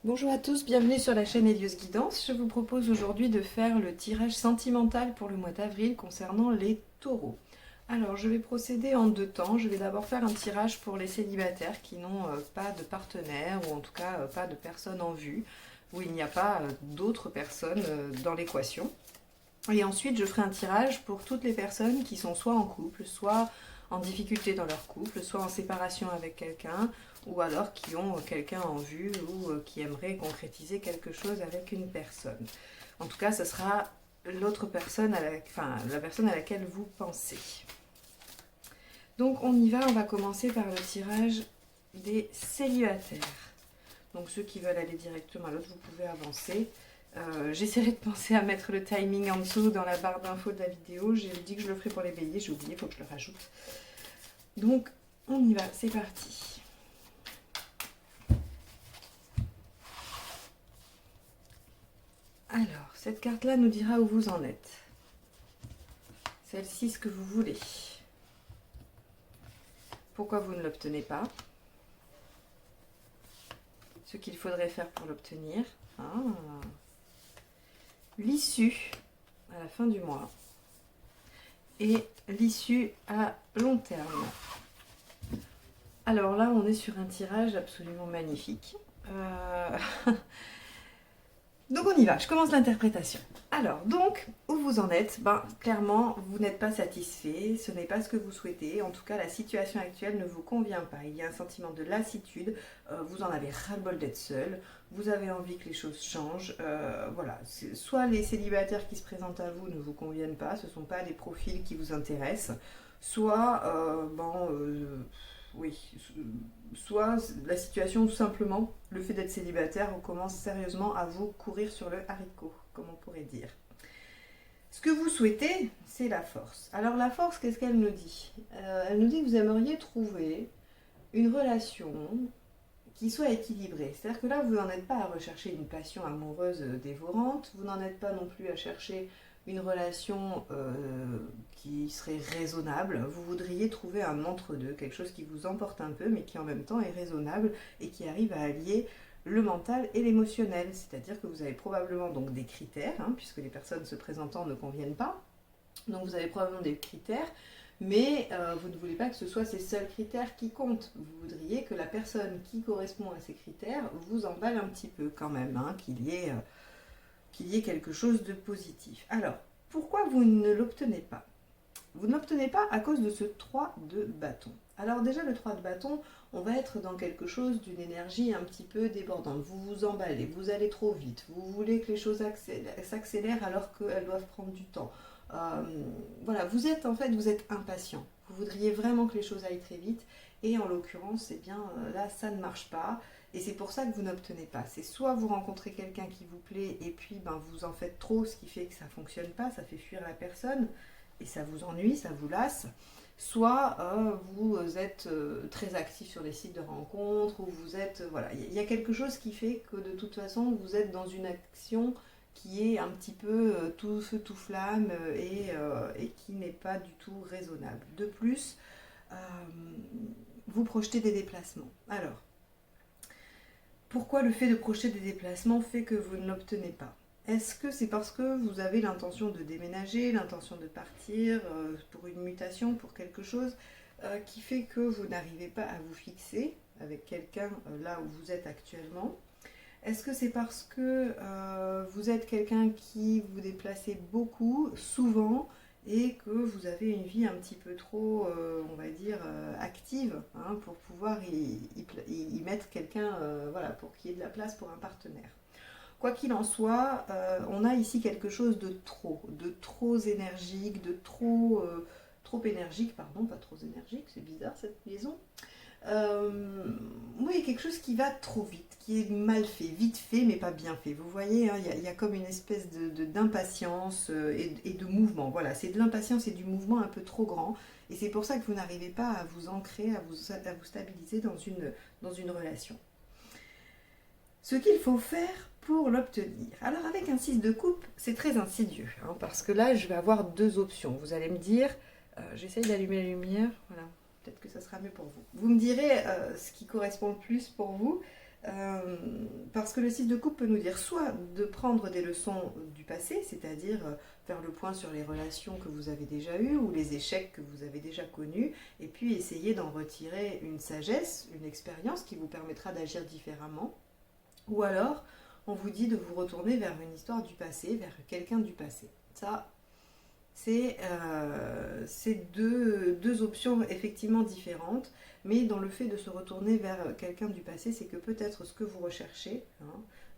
Bonjour à tous, bienvenue sur la chaîne Hélios Guidance. Je vous propose aujourd'hui de faire le tirage sentimental pour le mois d'avril concernant les taureaux. Alors je vais procéder en deux temps. Je vais d'abord faire un tirage pour les célibataires qui n'ont pas de partenaire ou en tout cas pas de personne en vue, où il n'y a pas d'autres personnes dans l'équation. Et ensuite je ferai un tirage pour toutes les personnes qui sont soit en couple, soit en difficulté dans leur couple, soit en séparation avec quelqu'un, ou alors qui ont quelqu'un en vue ou qui aimeraient concrétiser quelque chose avec une personne. En tout cas, ce sera l'autre personne, la personne à laquelle vous pensez. Donc on y va, on va commencer par le tirage des célibataires. Donc ceux qui veulent aller directement à l'autre, vous pouvez avancer. J'essaierai de penser à mettre le timing en dessous dans la barre d'infos de la vidéo. J'ai dit que je le ferai pour les béliers, j'ai oublié, il faut que je le rajoute. Donc on y va, c'est parti. Alors, cette carte-là nous dira où vous en êtes. Celle-ci, ce que vous voulez. Pourquoi vous ne l'obtenez pas? Ce qu'il faudrait faire pour l'obtenir. Ah. L'issue à la fin du mois. Et l'issue à long terme. Alors là, on est sur un tirage absolument magnifique. Donc on y va, je commence l'interprétation. Alors, donc, où vous en êtes? Clairement, vous n'êtes pas satisfait, ce n'est pas ce que vous souhaitez. En tout cas, la situation actuelle ne vous convient pas. Il y a un sentiment de lassitude, vous en avez ras-le-bol d'être seul, vous avez envie que les choses changent. Voilà, soit les célibataires qui se présentent à vous ne vous conviennent pas, ce ne sont pas les profils qui vous intéressent, soit, oui, soit la situation, tout simplement, le fait d'être célibataire, on commence sérieusement à vous courir sur le haricot, comme on pourrait dire. Ce que vous souhaitez, c'est la force. Alors la force, qu'est-ce qu'elle nous dit? Elle nous dit que vous aimeriez trouver une relation qui soit équilibrée. C'est-à-dire que là, vous n'en êtes pas à rechercher une passion amoureuse dévorante, vous n'en êtes pas non plus à chercher une relation qui serait raisonnable. Vous voudriez trouver un entre-deux, quelque chose qui vous emporte un peu, mais qui en même temps est raisonnable et qui arrive à allier le mental et l'émotionnel. C'est-à-dire que vous avez probablement donc des critères, puisque les personnes se présentant ne conviennent pas. Donc vous avez probablement des critères, mais vous ne voulez pas que ce soit ces seuls critères qui comptent. Vous voudriez que la personne qui correspond à ces critères vous emballe un petit peu quand même, qu'il y ait quelque chose de positif. Alors, pourquoi vous ne l'obtenez pas? Vous ne l'obtenez pas à cause de ce 3 de bâton. Alors déjà, le 3 de bâton, on va être dans quelque chose d'une énergie un petit peu débordante. Vous vous emballez, vous allez trop vite, vous voulez que les choses s'accélèrent alors qu'elles doivent prendre du temps. Voilà, vous êtes impatient. Vous voudriez vraiment que les choses aillent très vite et en l'occurrence, eh bien là, ça ne marche pas. Et c'est pour ça que vous n'obtenez pas. C'est soit vous rencontrez quelqu'un qui vous plaît et puis vous en faites trop, ce qui fait que ça ne fonctionne pas, ça fait fuir la personne et ça vous ennuie, ça vous lasse. Soit vous êtes très actif sur les sites de rencontres, ou vous êtes... voilà, il y a quelque chose qui fait que de toute façon, vous êtes dans une action qui est un petit peu tout feu, tout flamme et qui n'est pas du tout raisonnable. De plus, euh, vous projetez des déplacements. Alors, pourquoi le fait de projeter des déplacements fait que vous ne l'obtenez pas? Est-ce que c'est parce que vous avez l'intention de déménager, l'intention de partir pour une mutation, pour quelque chose qui fait que vous n'arrivez pas à vous fixer avec quelqu'un là où vous êtes actuellement? Est-ce que c'est parce que vous êtes quelqu'un qui vous déplacez beaucoup, souvent, et que vous avez une vie un petit peu trop, on va dire, active, pour pouvoir y mettre quelqu'un, voilà, pour qu'il y ait de la place pour un partenaire? Quoi qu'il en soit, on a ici quelque chose de trop énergique, trop énergique, pardon, pas trop énergique, c'est bizarre cette liaison. Oui, quelque chose qui va trop vite, qui est mal fait, vite fait, mais pas bien fait. Vous voyez, il y a comme une espèce d'impatience et de mouvement. Voilà, c'est de l'impatience et du mouvement un peu trop grand. Et c'est pour ça que vous n'arrivez pas à vous ancrer, à vous stabiliser dans une relation. Ce qu'il faut faire pour l'obtenir. Alors avec un 6 de coupe, c'est très insidieux, parce que là, je vais avoir deux options. Vous allez me dire, j'essaye d'allumer la lumière, voilà, peut-être que ça sera mieux pour vous. Vous me direz ce qui correspond le plus pour vous. Parce que le 6 de coupe peut nous dire soit de prendre des leçons du passé, c'est-à-dire faire le point sur les relations que vous avez déjà eues ou les échecs que vous avez déjà connus, et puis essayer d'en retirer une sagesse, une expérience qui vous permettra d'agir différemment. Ou alors, on vous dit de vous retourner vers une histoire du passé, vers quelqu'un du passé. Ça, c'est deux options effectivement différentes, mais dans le fait de se retourner vers quelqu'un du passé, c'est que peut-être ce que vous recherchez,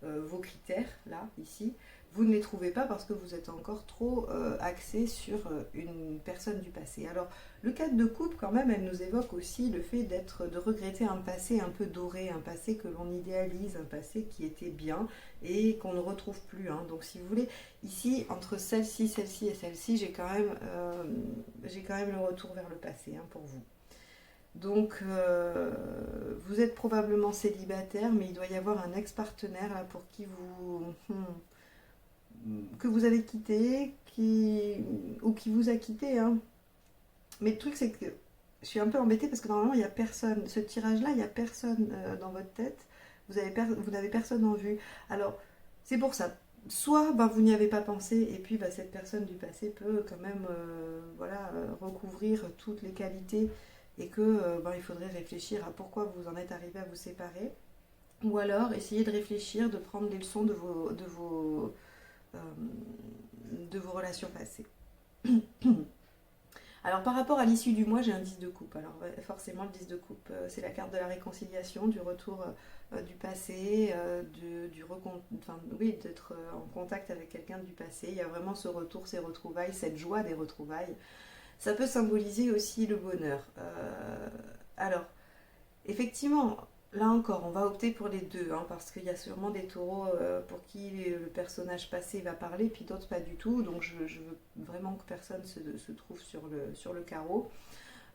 vos critères, là, ici, vous ne les trouvez pas parce que vous êtes encore trop axé sur une personne du passé. Alors, le 4 de coupe, quand même, elle nous évoque aussi le fait de regretter un passé un peu doré, un passé que l'on idéalise, un passé qui était bien et qu'on ne retrouve plus. Hein. Donc, si vous voulez, ici, entre celle-ci et celle-ci, j'ai quand même le retour vers le passé pour vous. Donc, vous êtes probablement célibataire, mais il doit y avoir un ex-partenaire là pour qui que vous avez quitté, ou qui vous a quitté. Hein. Mais le truc, c'est que je suis un peu embêtée parce que normalement, il n'y a personne. Ce tirage-là, il n'y a personne dans votre tête. Vous n'avez personne en vue. Alors, c'est pour ça. Soit vous n'y avez pas pensé et puis cette personne du passé peut quand même recouvrir toutes les qualités et que il faudrait réfléchir à pourquoi vous en êtes arrivé à vous séparer. Ou alors essayer de réfléchir, de prendre les leçons de vos relations passées. Alors par rapport à l'issue du mois, j'ai un 10 de coupe. Alors forcément le 10 de coupe, c'est la carte de la réconciliation, du retour du passé, d'être en contact avec quelqu'un du passé. Il y a vraiment ce retour, ces retrouvailles, cette joie des retrouvailles. Ça peut symboliser aussi le bonheur. Alors, effectivement, là encore, on va opter pour les deux, parce qu'il y a sûrement des taureaux pour qui le personnage passé va parler, puis d'autres pas du tout. Donc je veux vraiment que personne se trouve sur le carreau.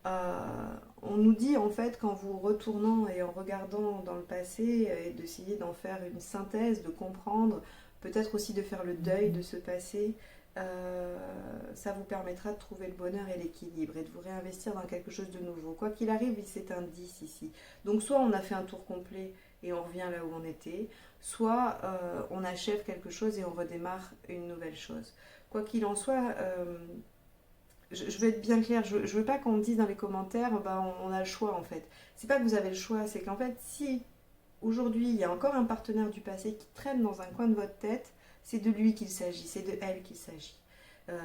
On nous dit en fait qu'en vous retournant et en regardant dans le passé et d'essayer d'en faire une synthèse, de comprendre, peut-être aussi de faire le deuil de ce passé, ça vous permettra de trouver le bonheur et l'équilibre et de vous réinvestir dans quelque chose de nouveau. Quoi qu'il arrive, c'est un 10 ici. Donc soit on a fait un tour complet et on revient là où on était, soit on achève quelque chose et on redémarre une nouvelle chose. Quoi qu'il en soit, je veux être bien claire, je veux pas qu'on me dise dans les commentaires on a le choix en fait. C'est pas que vous avez le choix, c'est qu'en fait si aujourd'hui il y a encore un partenaire du passé qui traîne dans un coin de votre tête, c'est de lui qu'il s'agit, c'est de elle qu'il s'agit.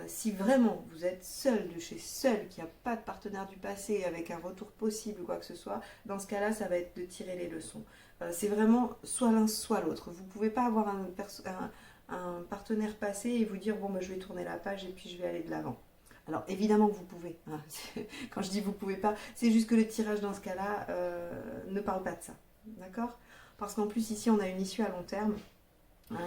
Si vraiment vous êtes seul de chez seul, qu'il n'y a pas de partenaire du passé avec un retour possible ou quoi que ce soit, dans ce cas-là, ça va être de tirer les leçons. C'est vraiment soit l'un, soit l'autre. Vous ne pouvez pas avoir un partenaire passé et vous dire je vais tourner la page et puis je vais aller de l'avant. Alors évidemment que vous pouvez. Quand je dis vous pouvez pas, c'est juste que le tirage dans ce cas-là ne parle pas de ça. D'accord ? Parce qu'en plus ici on a une issue à long terme.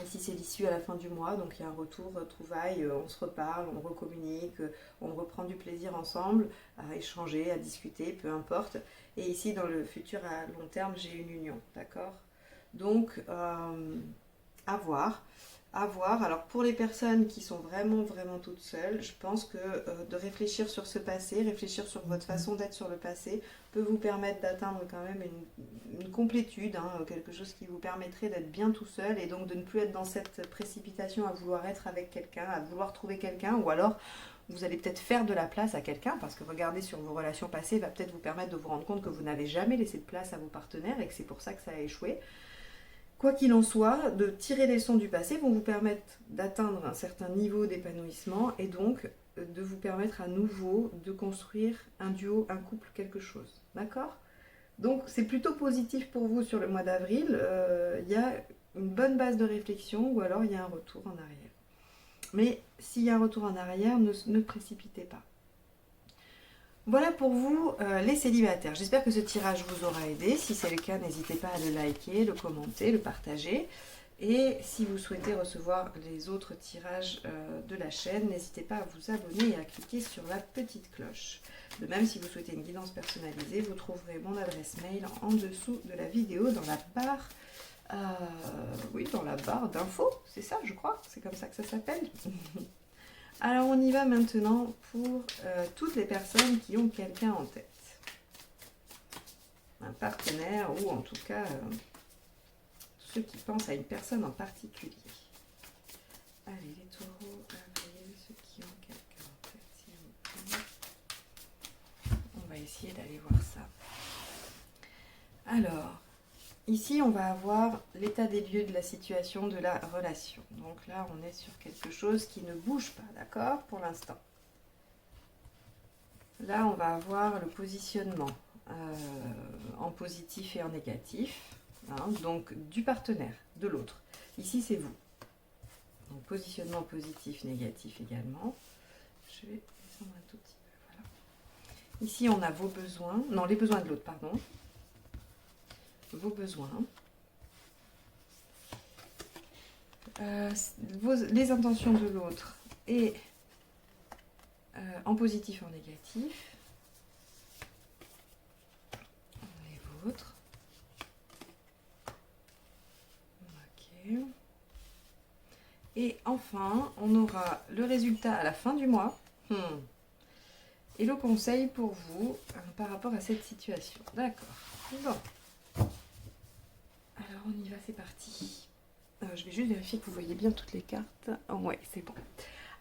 Ici c'est l'issue à la fin du mois, donc il y a un retour, trouvaille, on se reparle, on recommunique, on reprend du plaisir ensemble, à échanger, à discuter, peu importe. Et ici dans le futur à long terme, j'ai une union, d'accord ? Donc à voir. Alors pour les personnes qui sont vraiment toutes seules, je pense que de réfléchir sur ce passé, réfléchir sur votre façon d'être sur le passé peut vous permettre d'atteindre quand même une complétude, quelque chose qui vous permettrait d'être bien tout seul et donc de ne plus être dans cette précipitation à vouloir être avec quelqu'un, à vouloir trouver quelqu'un, ou alors vous allez peut-être faire de la place à quelqu'un parce que regarder sur vos relations passées va peut-être vous permettre de vous rendre compte que vous n'avez jamais laissé de place à vos partenaires et que c'est pour ça que ça a échoué. Quoi qu'il en soit, de tirer les leçons du passé vont vous permettre d'atteindre un certain niveau d'épanouissement et donc de vous permettre à nouveau de construire un duo, un couple, quelque chose. D'accord ? Donc c'est plutôt positif pour vous sur le mois d'avril. Il y a une bonne base de réflexion ou alors il y a un retour en arrière. Mais s'il y a un retour en arrière, ne précipitez pas. Voilà pour vous les célibataires. J'espère que ce tirage vous aura aidé. Si c'est le cas, n'hésitez pas à le liker, le commenter, le partager. Et si vous souhaitez recevoir les autres tirages de la chaîne, n'hésitez pas à vous abonner et à cliquer sur la petite cloche. De même, si vous souhaitez une guidance personnalisée, vous trouverez mon adresse mail en dessous de la vidéo dans la barre, dans la barre d'infos. C'est ça, je crois. C'est comme ça que ça s'appelle. Alors on y va maintenant pour toutes les personnes qui ont quelqu'un en tête. Un partenaire ou en tout cas ceux qui pensent à une personne en particulier. Allez, les taureaux, avril, ceux qui ont quelqu'un en tête, s'il vous plaît. On va essayer d'aller voir ça. Alors, ici, on va avoir l'état des lieux de la situation, de la relation. Donc là, on est sur quelque chose qui ne bouge pas, d'accord, pour l'instant. Là, on va avoir le positionnement en positif et en négatif, hein, donc du partenaire, de l'autre. Ici, c'est vous. Donc, positionnement positif, négatif également. Je vais descendre un tout petit peu, voilà. Ici, on a vos besoins, non, les besoins de l'autre, pardon. Vos besoins. Les intentions de l'autre et en positif, en négatif. Les vôtres. Ok. Et enfin, on aura le résultat à la fin du mois. Et le conseil pour vous par rapport à cette situation. D'accord. Bon. Alors on y va, c'est parti. Je vais juste vérifier que vous voyez bien toutes les cartes. Oh, ouais, c'est bon.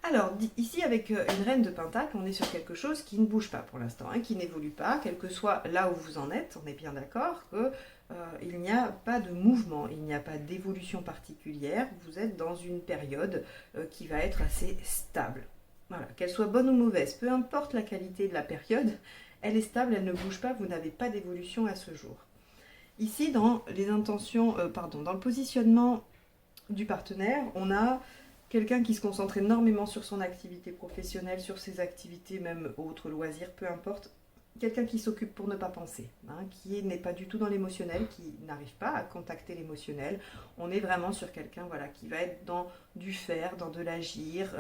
Alors, ici, avec une reine de pentacle, on est sur quelque chose qui ne bouge pas pour l'instant, hein, qui n'évolue pas, quel que soit là où vous en êtes, on est bien d'accord qu'il n'y a pas de mouvement, il n'y a pas d'évolution particulière, vous êtes dans une période qui va être assez stable. Voilà, qu'elle soit bonne ou mauvaise, peu importe la qualité de la période, elle est stable, elle ne bouge pas, vous n'avez pas d'évolution à ce jour. Ici, dans les intentions, dans le positionnement du partenaire, on a quelqu'un qui se concentre énormément sur son activité professionnelle, sur ses activités même autres, loisirs, peu importe. Quelqu'un qui s'occupe pour ne pas penser, hein, qui n'est pas du tout dans l'émotionnel, qui n'arrive pas à contacter l'émotionnel. On est vraiment sur quelqu'un voilà, qui va être dans du faire, dans de l'agir,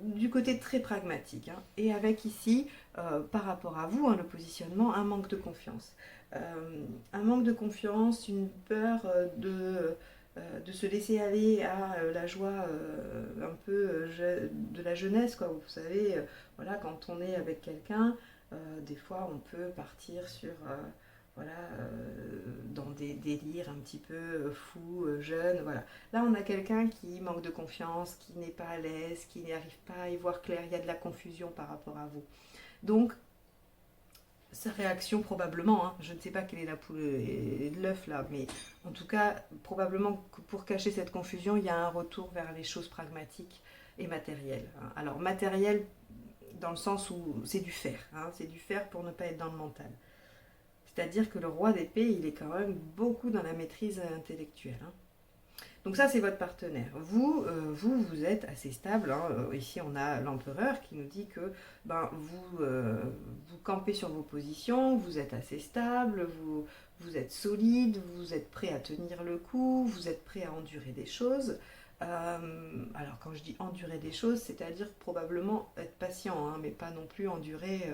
du côté très pragmatique. Hein. Et avec ici, par rapport à vous, hein, le positionnement, un manque de confiance. Un manque de confiance, une peur de se laisser aller à la joie un peu de la jeunesse, quoi. Vous savez, voilà, quand on est avec quelqu'un, des fois on peut partir sur dans des délires un petit peu fous, jeunes, voilà. Là on a quelqu'un qui manque de confiance, qui n'est pas à l'aise, qui n'y arrive pas à y voir clair, il y a de la confusion par rapport à vous. Donc sa réaction probablement, hein, je ne sais pas quelle est la poule et l'œuf là, mais en tout cas, probablement que pour cacher cette confusion, il y a un retour vers les choses pragmatiques et matérielles. Hein. Alors matériel dans le sens où c'est du faire, hein, c'est du faire pour ne pas être dans le mental. C'est-à-dire que le roi d'épée, il est quand même beaucoup dans la maîtrise intellectuelle. Hein. Donc ça, c'est votre partenaire. Vous êtes assez stable. Hein. Ici, on a l'empereur qui nous dit que vous campez sur vos positions, vous êtes assez stable, vous êtes solide, vous êtes prêt à tenir le coup, vous êtes prêt à endurer des choses. Alors quand je dis endurer des choses, c'est-à-dire probablement être patient, hein, mais pas non plus endurer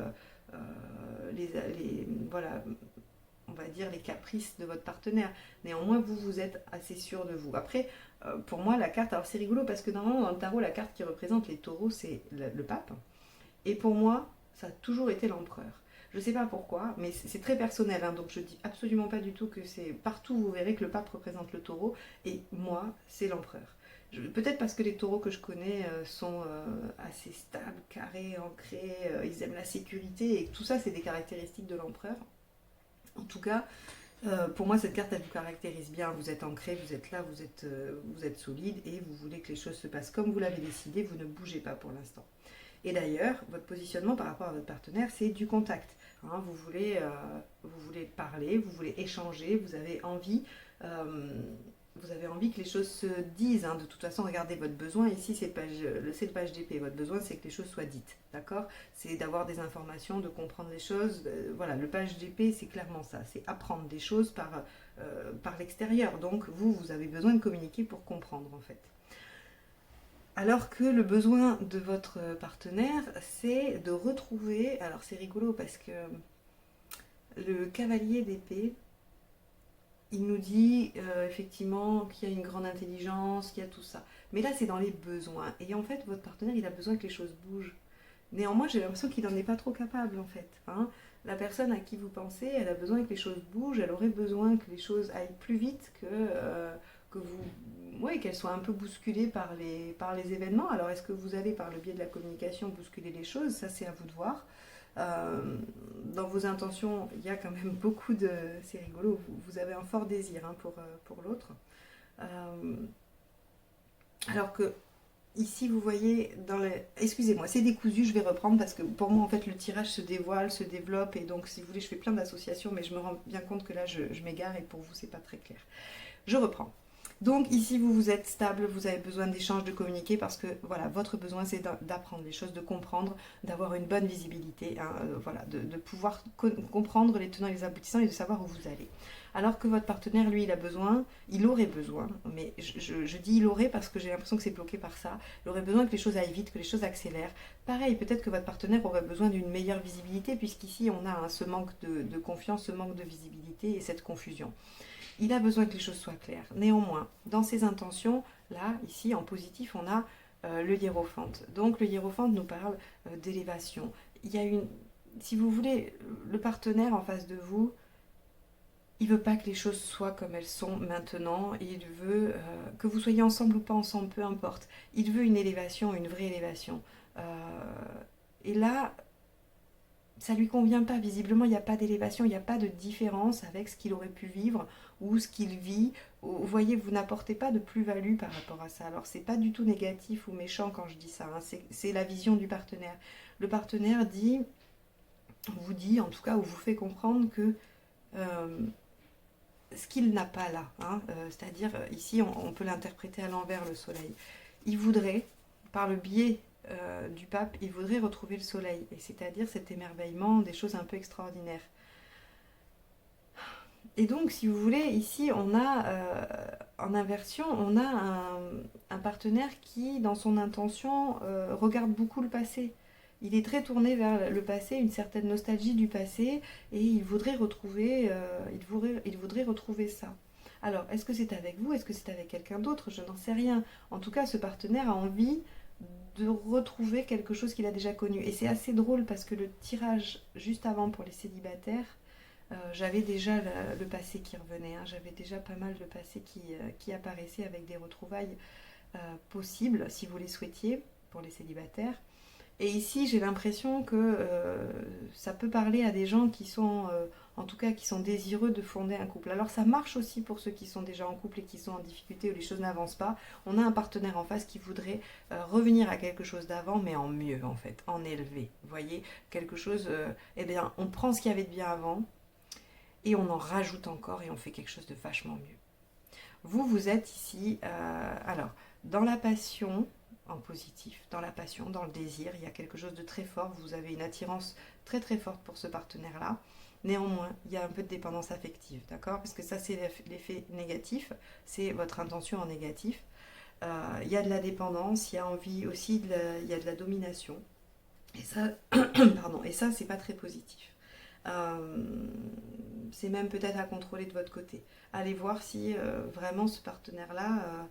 voilà, on va dire les caprices de votre partenaire. Néanmoins, vous êtes assez sûr de vous. Après, pour moi, la carte, alors c'est rigolo parce que normalement dans le tarot, la carte qui représente les taureaux, c'est le pape. Et pour moi, ça a toujours été l'empereur. Je ne sais pas pourquoi, mais c'est très personnel, hein, donc je dis absolument pas du tout que c'est... Partout, vous verrez que le pape représente le taureau, et moi, c'est l'empereur. Peut-être parce que les taureaux que je connais sont assez stables, carrés, ancrés, ils aiment la sécurité, et tout ça, c'est des caractéristiques de l'empereur. En tout cas, pour moi, cette carte, elle vous caractérise bien. Vous êtes ancré, vous êtes là, vous êtes solide, et vous voulez que les choses se passent comme vous l'avez décidé, vous ne bougez pas pour l'instant. Et d'ailleurs, votre positionnement par rapport à votre partenaire, c'est du contact. Hein, vous voulez parler, vous voulez échanger, vous avez envie que les choses se disent. Hein. De toute façon, regardez votre besoin. Ici, c'est le page d'épée. Votre besoin, c'est que les choses soient dites. D'accord ? C'est d'avoir des informations, de comprendre les choses. Voilà, le page d'épée, c'est clairement ça. C'est apprendre des choses par l'extérieur. Donc, vous avez besoin de communiquer pour comprendre, en fait. Alors que le besoin de votre partenaire, c'est de retrouver... Alors c'est rigolo parce que le cavalier d'épée, il nous dit effectivement qu'il y a une grande intelligence, qu'il y a tout ça. Mais là, c'est dans les besoins. Et en fait, votre partenaire, il a besoin que les choses bougent. Néanmoins, j'ai l'impression qu'il n'en est pas trop capable, en fait. Hein. la personne à qui vous pensez, elle a besoin que les choses bougent, elle aurait besoin que les choses aillent plus vite que vous, ouais, qu'elles soient un peu bousculées par les événements. Alors est-ce que vous allez par le biais de la communication bousculer les choses? Ça c'est à vous de voir. Dans vos intentions, il y a quand même beaucoup de... C'est rigolo, vous avez un fort désir hein, pour l'autre. Alors que ici, vous voyez, excusez-moi, c'est décousu, je vais reprendre parce que pour moi, en fait, le tirage se dévoile, se développe et donc, si vous voulez, je fais plein d'associations, mais je me rends bien compte que là, je m'égare et pour vous, c'est pas très clair. Je reprends. Donc ici, vous êtes stable, vous avez besoin d'échanges, de communiquer parce que voilà, votre besoin c'est d'apprendre les choses, de comprendre, d'avoir une bonne visibilité, hein, voilà, de pouvoir comprendre les tenants et les aboutissants et de savoir où vous allez. Alors que votre partenaire, lui, il aurait besoin, mais je dis il aurait parce que j'ai l'impression que c'est bloqué par ça, il aurait besoin que les choses aillent vite, que les choses accélèrent. Pareil, peut-être que votre partenaire aurait besoin d'une meilleure visibilité puisqu'ici on a hein, ce manque de confiance, ce manque de visibilité et cette confusion. Il a besoin que les choses soient claires. Néanmoins, dans ses intentions, là, ici, en positif, on a le hiérophante. Donc, le hiérophante nous parle d'élévation. Il y a si vous voulez, le partenaire en face de vous, il veut pas que les choses soient comme elles sont maintenant. Il veut que vous soyez ensemble ou pas ensemble, peu importe. Il veut une élévation, une vraie élévation. Et là, ça lui convient pas. Visiblement, il n'y a pas d'élévation, il n'y a pas de différence avec ce qu'il aurait pu vivre ou ce qu'il vit. Vous voyez, vous n'apportez pas de plus-value par rapport à ça. Alors, c'est pas du tout négatif ou méchant quand je dis ça. Hein. C'est la vision du partenaire. Le partenaire vous dit, en tout cas, ou vous fait comprendre que ce qu'il n'a pas là, hein, c'est-à-dire ici, on peut l'interpréter à l'envers le soleil. Il voudrait, par le biais du pape, il voudrait retrouver le soleil, et c'est-à-dire cet émerveillement, des choses un peu extraordinaires. Et donc, si vous voulez, ici, on a, en inversion, on a un partenaire qui, dans son intention, regarde beaucoup le passé. Il est très tourné vers le passé, une certaine nostalgie du passé, et il voudrait retrouver, il voudrait retrouver ça. Alors, est-ce que c'est avec vous? Est-ce que c'est avec quelqu'un d'autre? Je n'en sais rien. En tout cas, ce partenaire a envie de retrouver quelque chose qu'il a déjà connu. Et c'est assez drôle parce que le tirage juste avant pour les célibataires, j'avais déjà le passé qui revenait. Hein. J'avais déjà pas mal de passé qui apparaissait avec des retrouvailles possibles, si vous les souhaitiez, pour les célibataires. Et ici, j'ai l'impression que ça peut parler à des gens qui sont, en tout cas, qui sont désireux de fonder un couple. Alors ça marche aussi pour ceux qui sont déjà en couple et qui sont en difficulté où les choses n'avancent pas. On a un partenaire en face qui voudrait revenir à quelque chose d'avant, mais en mieux en fait, en élevé. Vous voyez, quelque chose, eh bien, on prend ce qu'il y avait de bien avant et on en rajoute encore et on fait quelque chose de vachement mieux. Vous êtes ici, alors, dans la passion, en positif, dans la passion, dans le désir, il y a quelque chose de très fort, vous avez une attirance très très forte pour ce partenaire-là. Néanmoins, il y a un peu de dépendance affective, d'accord? Parce que ça, c'est l'effet négatif, c'est votre intention en négatif. Il y a de la dépendance, il y a envie aussi, il y a de la domination. Et ça, pardon, et ça, c'est pas très positif. C'est même peut-être à contrôler de votre côté. Allez voir si vraiment ce partenaire-là,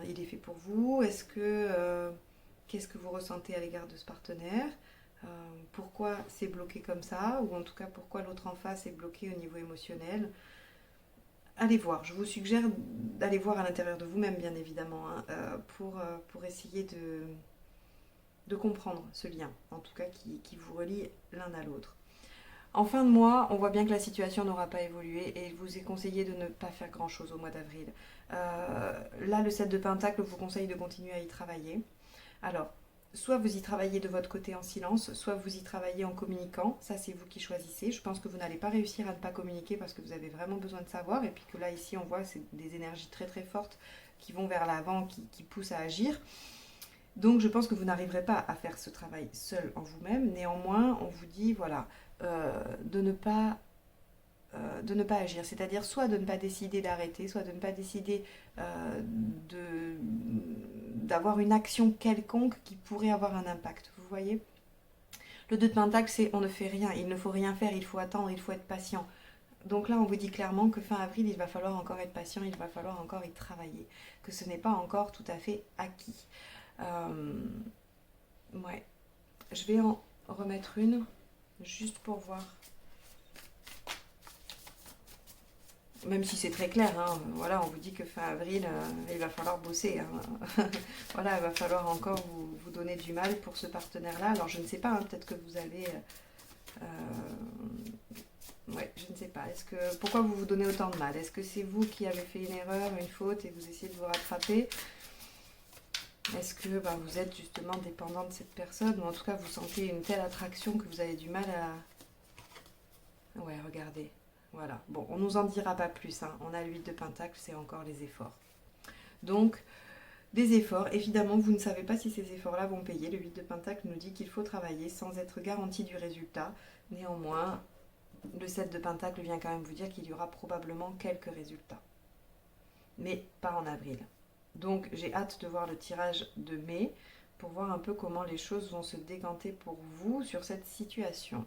il est fait pour vous. Qu'est-ce que vous ressentez à l'égard de ce partenaire? Pourquoi c'est bloqué comme ça? Ou en tout cas, pourquoi l'autre en face est bloqué au niveau émotionnel? Allez voir. Je vous suggère d'aller voir à l'intérieur de vous-même, bien évidemment, hein, pour essayer de comprendre ce lien, en tout cas qui vous relie l'un à l'autre. En fin de mois, on voit bien que la situation n'aura pas évolué et il vous est conseillé de ne pas faire grand chose au mois d'avril. Là, le 7 de Pentacle vous conseille de continuer à y travailler. Alors, soit vous y travaillez de votre côté en silence, soit vous y travaillez en communiquant. Ça, c'est vous qui choisissez. Je pense que vous n'allez pas réussir à ne pas communiquer parce que vous avez vraiment besoin de savoir. Et puis que là, ici, on voit c'est des énergies très très fortes qui vont vers l'avant, qui poussent à agir. Donc, je pense que vous n'arriverez pas à faire ce travail seul en vous-même. Néanmoins, on vous dit, voilà, de ne pas agir, c'est-à-dire soit de ne pas décider d'arrêter, soit de ne pas décider d'avoir une action quelconque qui pourrait avoir un impact, vous voyez. Le 2 de Pentacle, c'est on ne fait rien, il ne faut rien faire, il faut attendre, il faut être patient. Donc là, on vous dit clairement que fin avril, il va falloir encore être patient, il va falloir encore y travailler, que ce n'est pas encore tout à fait acquis. Ouais, je vais en remettre une. Juste pour voir. Même si c'est très clair, hein, voilà, on vous dit que fin avril, il va falloir bosser. Hein. Voilà, il va falloir encore vous donner du mal pour ce partenaire-là. Alors je ne sais pas, hein, peut-être que vous avez... ouais, je ne sais pas. Pourquoi vous vous donnez autant de mal? Est-ce que c'est vous qui avez fait une erreur, une faute et vous essayez de vous rattraper? Est-ce que vous êtes justement dépendant de cette personne? Ou en tout cas, vous sentez une telle attraction que vous avez du mal à... Ouais, regardez. Voilà. Bon, on nous en dira pas plus. Hein. On a l'huile de Pentacle, c'est encore les efforts. Donc, des efforts. Évidemment, vous ne savez pas si ces efforts-là vont payer. Le 8 de Pentacle nous dit qu'il faut travailler sans être garanti du résultat. Néanmoins, le 7 de Pentacle vient quand même vous dire qu'il y aura probablement quelques résultats. Mais pas en avril. Donc, j'ai hâte de voir le tirage de mai pour voir un peu comment les choses vont se décanter pour vous sur cette situation.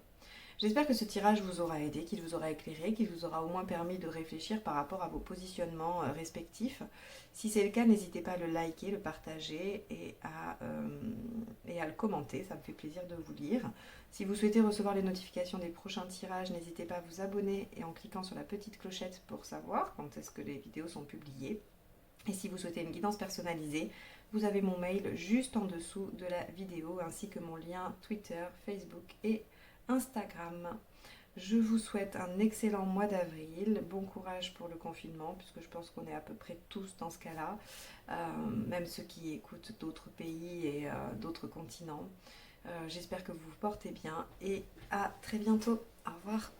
J'espère que ce tirage vous aura aidé, qu'il vous aura éclairé, qu'il vous aura au moins permis de réfléchir par rapport à vos positionnements respectifs. Si c'est le cas, n'hésitez pas à le liker, le partager et à le commenter, ça me fait plaisir de vous lire. Si vous souhaitez recevoir les notifications des prochains tirages, n'hésitez pas à vous abonner et en cliquant sur la petite clochette pour savoir quand est-ce que les vidéos sont publiées. Et si vous souhaitez une guidance personnalisée, vous avez mon mail juste en dessous de la vidéo ainsi que mon lien Twitter, Facebook et Instagram. Je vous souhaite un excellent mois d'avril. Bon courage pour le confinement, puisque je pense qu'on est à peu près tous dans ce cas-là, même ceux qui écoutent d'autres pays et d'autres continents. J'espère que vous vous portez bien et à très bientôt. Au revoir.